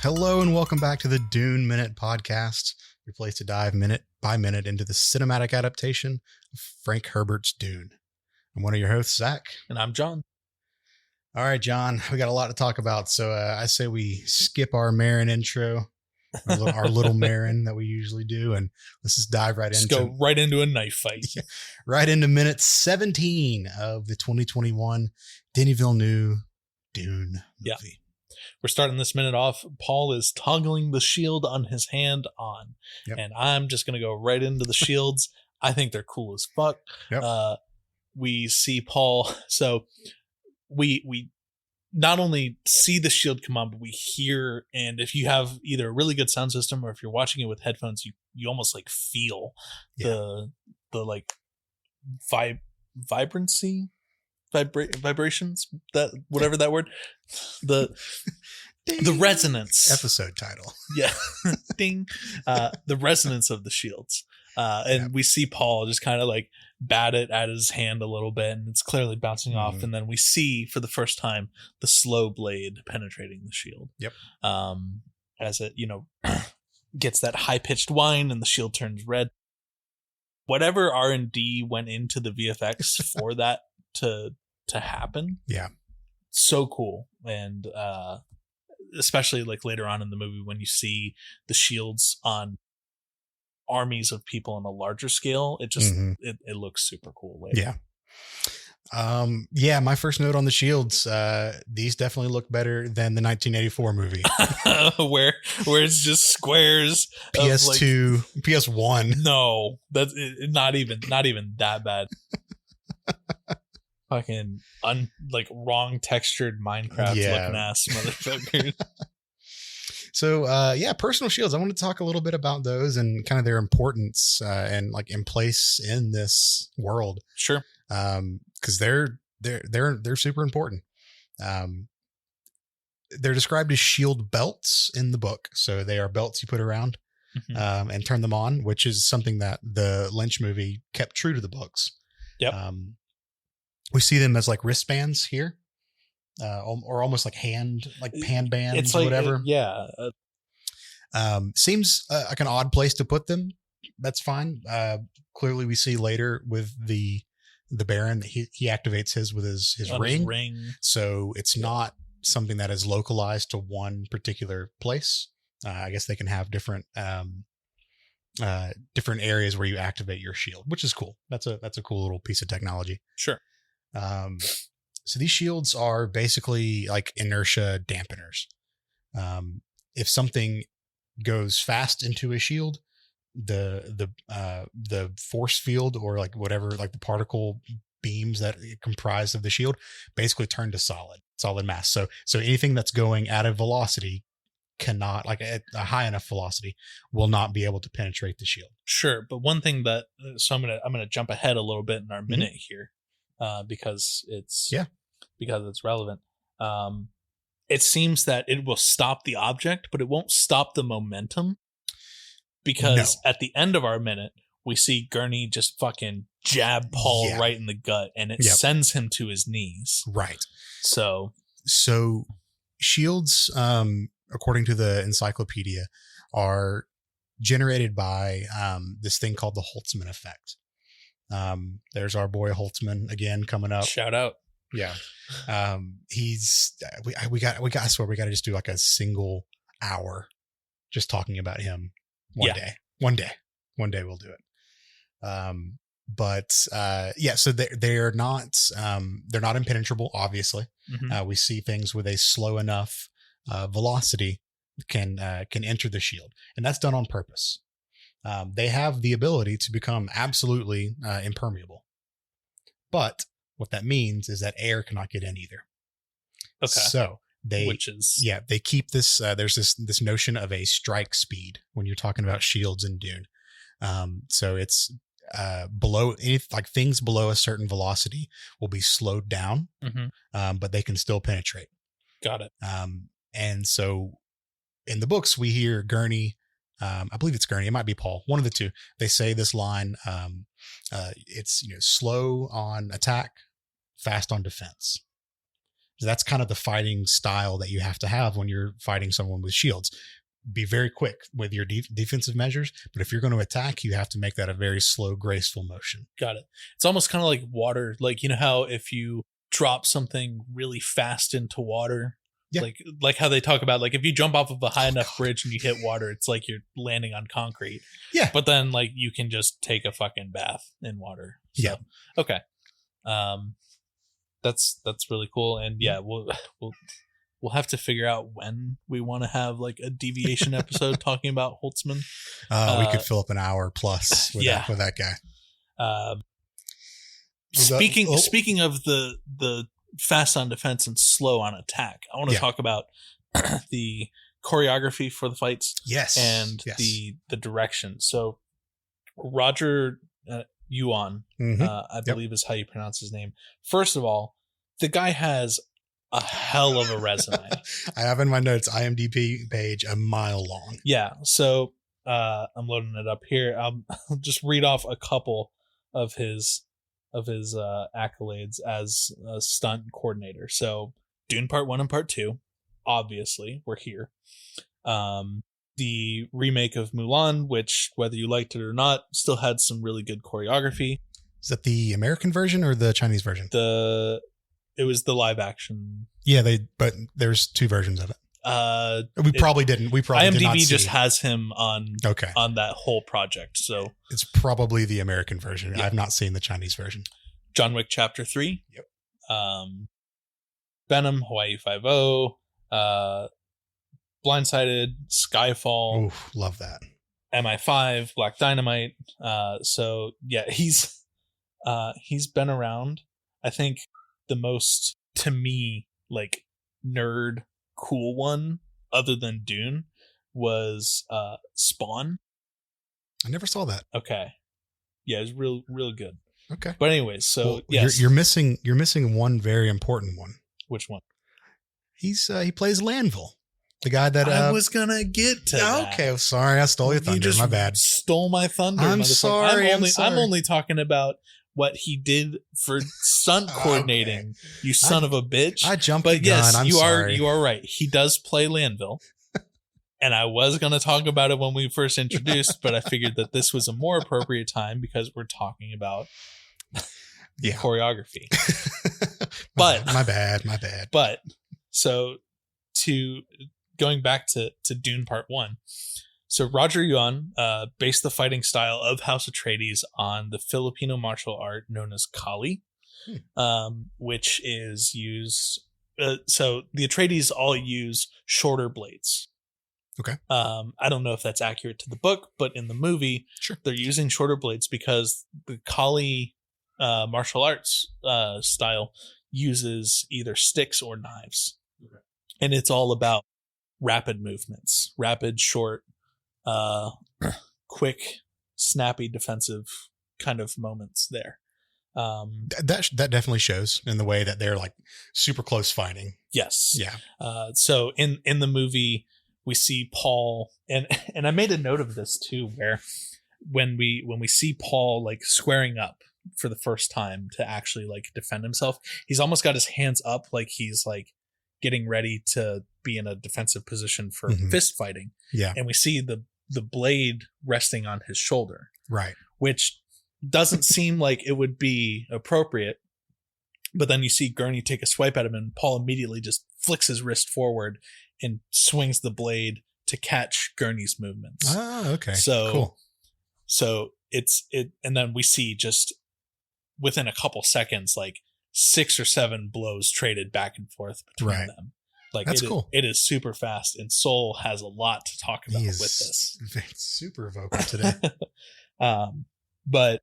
Hello and welcome back to the Dune Minute Podcast, your place to dive minute by minute into the cinematic adaptation of Frank Herbert's Dune. I'm one of your hosts, Zach. And I'm John. All right, John, we got a lot to talk about, so I say we skip our Marin intro, our little Marin that we usually do, and let's just dive right into go right into a knife fight. Yeah, right into minute 17 of the 2021 Denis Villeneuve Dune movie. Yeah. We're starting this minute off. Paul is toggling the shield on his hand on. Yep. And I'm just going to go right into the shields. I think they're cool as fuck. Yep. We see Paul. So we not only see the shield come on, but we hear, and if you have either a really good sound system or if you're watching it with headphones, you almost like feel the like vibrancy. Vibrations, that whatever that word, the resonance. Episode title. Yeah. Ding. The resonance of the shields. And we see Paul just kind of like bat it at his hand a little bit, and it's clearly bouncing off. And then we see for the first time the slow blade penetrating the shield. Yep. As it, gets that high pitched whine and the shield turns red. Whatever R&D went into the VFX for that to happen. Yeah. So cool. And especially like later on in the movie when you see the shields on armies of people on a larger scale, it just it looks super cool later. Yeah. My first note on the shields, these definitely look better than the 1984 movie. where it's just squares. PS2, PS1. No, that's not even that bad. Fucking wrong textured Minecraft looking ass motherfuckers. So personal shields. I want to talk a little bit about those and kind of their importance and like in place in this world. Sure. Because they're super important. They're described as shield belts in the book. So they are belts you put around and turn them on, which is something that the Lynch movie kept true to the books. Yep. We see them as like wristbands here, or almost like hand bands, it's or like, whatever. Seems like an odd place to put them. That's fine. Clearly, we see later with the Baron that he activates his with his ring. So it's not something that is localized to one particular place. I guess they can have different areas where you activate your shield, which is cool. That's a cool little piece of technology. Sure. So these shields are basically like inertia dampeners. If something goes fast into a shield, the force field or like whatever, like the particle beams that comprise of the shield basically turn to solid mass. So anything that's going at a velocity cannot, like at a high enough velocity, will not be able to penetrate the shield. Sure. But one thing so I'm gonna jump ahead a little bit in our minute here. Because it's relevant. It seems that it will stop the object, but it won't stop the momentum. Because at the end of our minute, we see Gurney just fucking jab Paul right in the gut, and it sends him to his knees. Right. So shields, according to the encyclopedia, are generated by this thing called the Holtzman effect. There's our boy Holtzman again coming up. Shout out. Yeah. He's, we got, I swear we got to just do like a single hour just talking about him one day we'll do it. So they're not impenetrable, obviously. We see things with a slow enough, velocity can enter the shield, and that's done on purpose. They have the ability to become absolutely impermeable. But what that means is that air cannot get in either. Okay. So they keep this, there's this notion of a strike speed when you're talking about shields in Dune. So it's below things below a certain velocity will be slowed down, but they can still penetrate. Got it. And so in the books we hear Gurney, I believe it's Gurney, it might be Paul, one of the two. They say this line, it's slow on attack, fast on defense. That's kind of the fighting style that you have to have when you're fighting someone with shields. Be very quick with your defensive measures, but if you're going to attack, you have to make that a very slow, graceful motion. Got it. It's almost kind of like water. Like, you know how if you drop something really fast into water, like how they talk about, like if you jump off of a high enough bridge and you hit water, it's like you're landing on concrete. Yeah. But then like you can just take a fucking bath in water. So, yeah. Okay. That's really cool. And yeah, we'll have to figure out when we want to have like a deviation episode talking about Holtzman. We could fill up an hour plus with that guy. Speaking of the fast on defense and slow on attack, I want to talk about the choreography for the fights. Yes. And the direction. So Roger Yuan, I believe is how you pronounce his name. First of all, the guy has a hell of a resume. I have in my notes IMDb page a mile long. Yeah. So I'm loading it up here. I'll just read off a couple of his accolades as a stunt coordinator. So Dune Part 1 and Part 2, obviously, we're here. The remake of Mulan, which, whether you liked it or not, still had some really good choreography. Is that the American version or the Chinese version? It was the live action. Yeah, but there's two versions of it. We probably did not IMDb see. just has him on that whole project. So it's probably the American version. Yeah. I've not seen the Chinese version. John Wick Chapter 3. Yep. Venom, Hawaii Five-0, Blindsided, Skyfall. Oof, love that. MI5, Black Dynamite. So yeah, he's been around. I think the most, to me, like nerd cool one other than Dune was Spawn. I never saw that. Okay. Yeah, it's real good. Okay. But anyways, so yes. You're missing one very important one. Which one? He plays Lanville. The guy that I was gonna get to. That. Okay, sorry, I stole your thunder. You just my bad. Stole my thunder. I'm sorry. I'm only talking about what he did for stunt coordinating. Okay. You son of a bitch! I jumped. But yes, I'm sorry. You are right. He does play Lanville, and I was gonna talk about it when we first introduced, but I figured that this was a more appropriate time because we're talking about choreography. But my bad. But so going back to Dune Part 1. So Roger Yuan based the fighting style of House Atreides on the Filipino martial art known as Kali, which is used. So the Atreides all use shorter blades. Okay. I don't know if that's accurate to the book, but in the movie, they're using shorter blades because the Kali martial arts style uses either sticks or knives. Okay. And it's all about rapid movements, rapid, short, quick, snappy defensive kind of moments there. That definitely shows in the way that they're like super close fighting. Yes. Yeah. So in the movie we see Paul and I made a note of this too, where when we see Paul like squaring up for the first time to actually like defend himself, he's almost got his hands up like he's like getting ready to be in a defensive position for fist fighting. Yeah. And we see the blade resting on his shoulder. Right. Which doesn't seem like it would be appropriate. But then you see Gurney take a swipe at him and Paul immediately just flicks his wrist forward and swings the blade to catch Gurney's movements. Ah, okay. So cool. So and then we see just within a couple seconds, like 6 or 7 blows traded back and forth between them. Like that's cool. It is super fast, and Soul has a lot to talk about with this. Super vocal today. But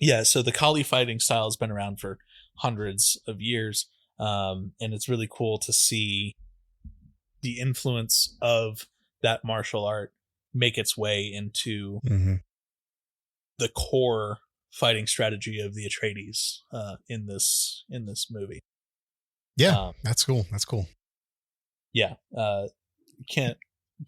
yeah, so the Kali fighting style has been around for hundreds of years, and it's really cool to see the influence of that martial art make its way into the core fighting strategy of the Atreides in this movie. Yeah, that's cool. That's cool. Yeah, can't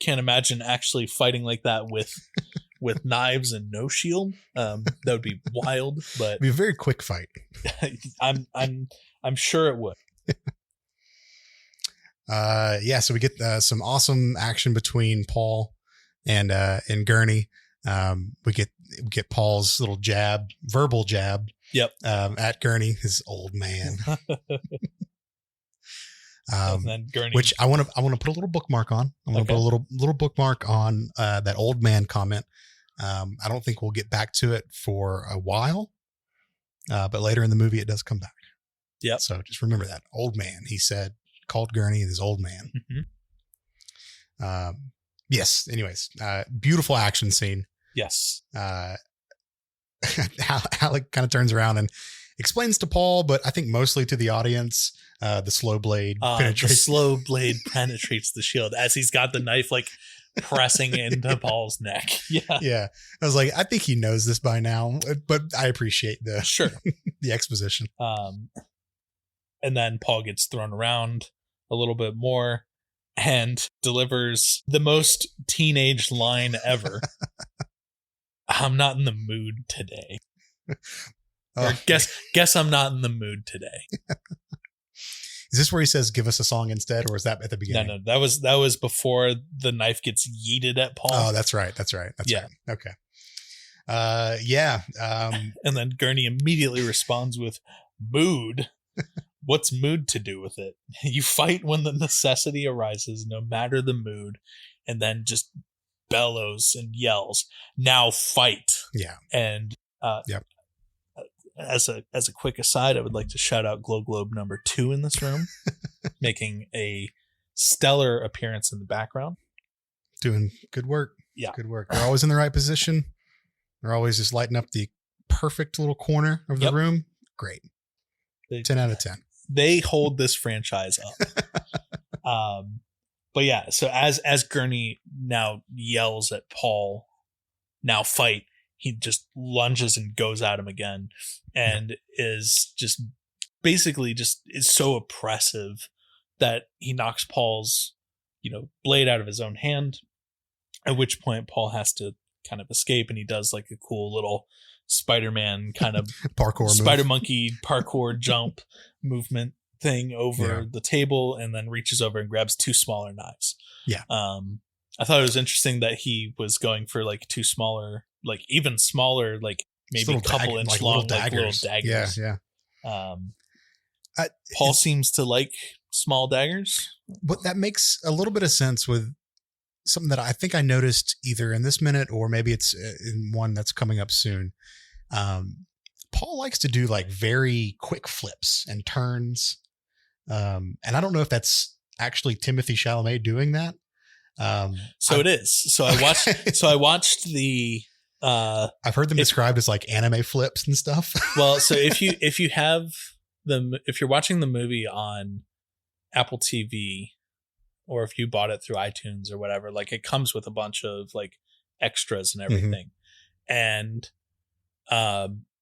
imagine actually fighting like that with knives and no shield. That would be wild, but it'd be a very quick fight. I'm sure it would. So we get some awesome action between Paul and Gurney. We get Paul's little verbal jab. Yep. At Gurney, his old man. And then Gurney, which I want to put a little bookmark on. I want to put a little bookmark on that old man comment. I don't think we'll get back to it for a while, but later in the movie it does come back. Yeah. So just remember that old man. He called Gurney his old man. Mm-hmm. Yes. Anyways, beautiful action scene. Yes. Alec kind of turns around and explains to Paul, but I think mostly to the audience, the slow blade penetrates. The slow blade penetrates the shield as he's got the knife like pressing into Paul's neck. Yeah. Yeah. I was like, I think he knows this by now, but I appreciate the the exposition. And then Paul gets thrown around a little bit more and delivers the most teenage line ever. I'm not in the mood today. Or guess I'm not in the mood today. Is this where he says, "Give us a song instead," or is that at the beginning? No. That was before the knife gets yeeted at Paul. Oh, that's right. That's right. Okay. And then Gurney immediately responds with mood. What's mood to do with it? You fight when the necessity arises, no matter the mood, and then just bellows and yells, "Now fight!" Yeah. And as a quick aside, I would like to shout out Glow Globe number 2 in this room, making a stellar appearance in the background. Doing good work. Yeah. Good work. They're always in the right position. They're always just lighting up the perfect little corner of the room. Great. 10 out of 10. They hold this franchise up. But yeah, so as Gurney now yells at Paul, "Now fight," he just lunges and goes at him again, and is just basically is so oppressive that he knocks Paul's, blade out of his own hand, at which point Paul has to kind of escape, and he does like a cool little Spider-Man kind of parkour Spider Monkey parkour jump movement thing over the table, and then reaches over and grabs 2 smaller knives. Yeah. I thought it was interesting that he was going for like 2 smaller, like even smaller, like maybe a couple inch long, like little daggers. Yeah. Paul seems to like small daggers. But that makes a little bit of sense with something that I think I noticed either in this minute or maybe it's in one that's coming up soon. Paul likes to do like very quick flips and turns. And I don't know if that's actually Timothée Chalamet doing that. It is. So I watched the, I've heard them described as like anime flips and stuff. Well, so if you're watching the movie on Apple TV, or if you bought it through iTunes or whatever, like it comes with a bunch of like extras and everything. And,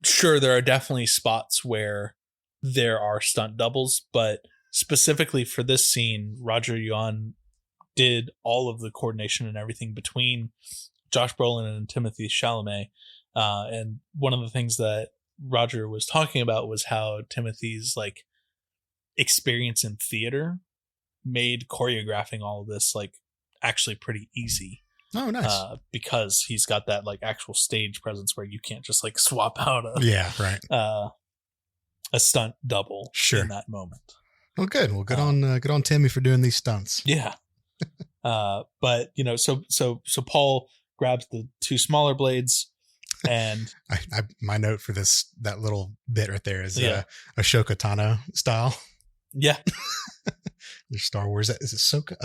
sure, there are definitely spots where there are stunt doubles, but specifically for this scene, Roger Yuan did all of the coordination and everything between Josh Brolin and Timothée Chalamet. And one of the things that Roger was talking about was how Timothy's like experience in theater made choreographing all of this like actually pretty easy. Oh, nice. Because he's got that like actual stage presence where you can't just like swap out a stunt double in that moment. Well, good. Well, good on Timmy for doing these stunts. Yeah. But so Paul grabs the 2 smaller blades, and my note for that little bit right there is Ashoka Tano style. Yeah. There's Star Wars. Is it Ahsoka?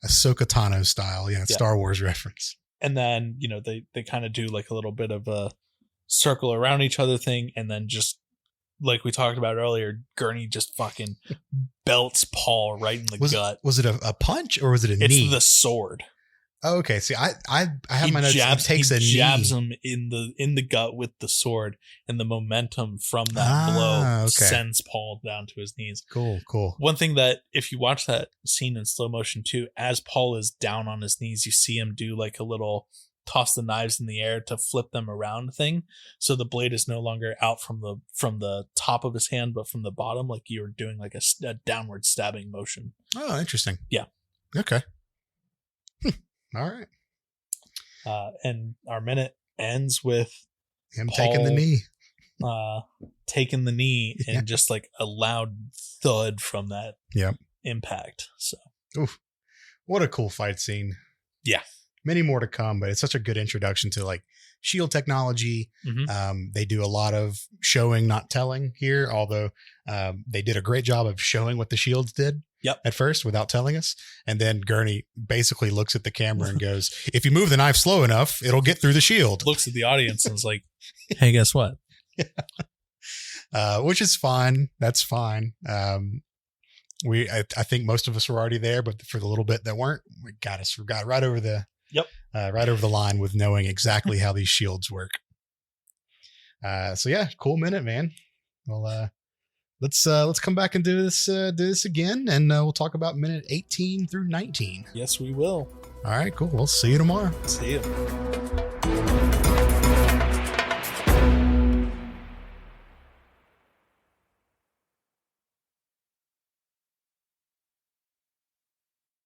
Ahsoka Tano style. Yeah, Star Wars reference. And then, they kind of do like a little bit of a circle around each other thing. And then just like we talked about earlier, Gurney just fucking belts Paul right in the gut. Was it a punch or was it a knee? It's the sword. Oh, okay. See, I have my notes. He jabs him in the gut with the sword, and the momentum from that blow sends Paul down to his knees. Cool. One thing that if you watch that scene in slow motion too, as Paul is down on his knees, you see him do like a little toss the knives in the air to flip them around thing. So the blade is no longer out from the top of his hand, but from the bottom, like you're doing like a downward stabbing motion. Oh, interesting. Yeah. Okay. All right. And our minute ends with him Paul, taking the knee. Taking the knee and just like a loud thud from that impact. So, oof, what a cool fight scene. Yeah. Many more to come, but it's such a good introduction to like shield technology. They do a lot of showing, not telling here, although they did a great job of showing what the shields did at first without telling us. And then Gurney basically looks at the camera and goes, if you move the knife slow enough, it'll get through the shield. Looks at the audience and is like, hey, guess what? Which is fine. That's fine. I think most of us were already there, but for the little bit that weren't, we got right over the right over the line with knowing exactly how these shields work. So yeah, cool minute, man. Well, let's come back and do this again, and we'll talk about minute 18 through 19. Yes, we will. All right, cool. We'll see you tomorrow. See you.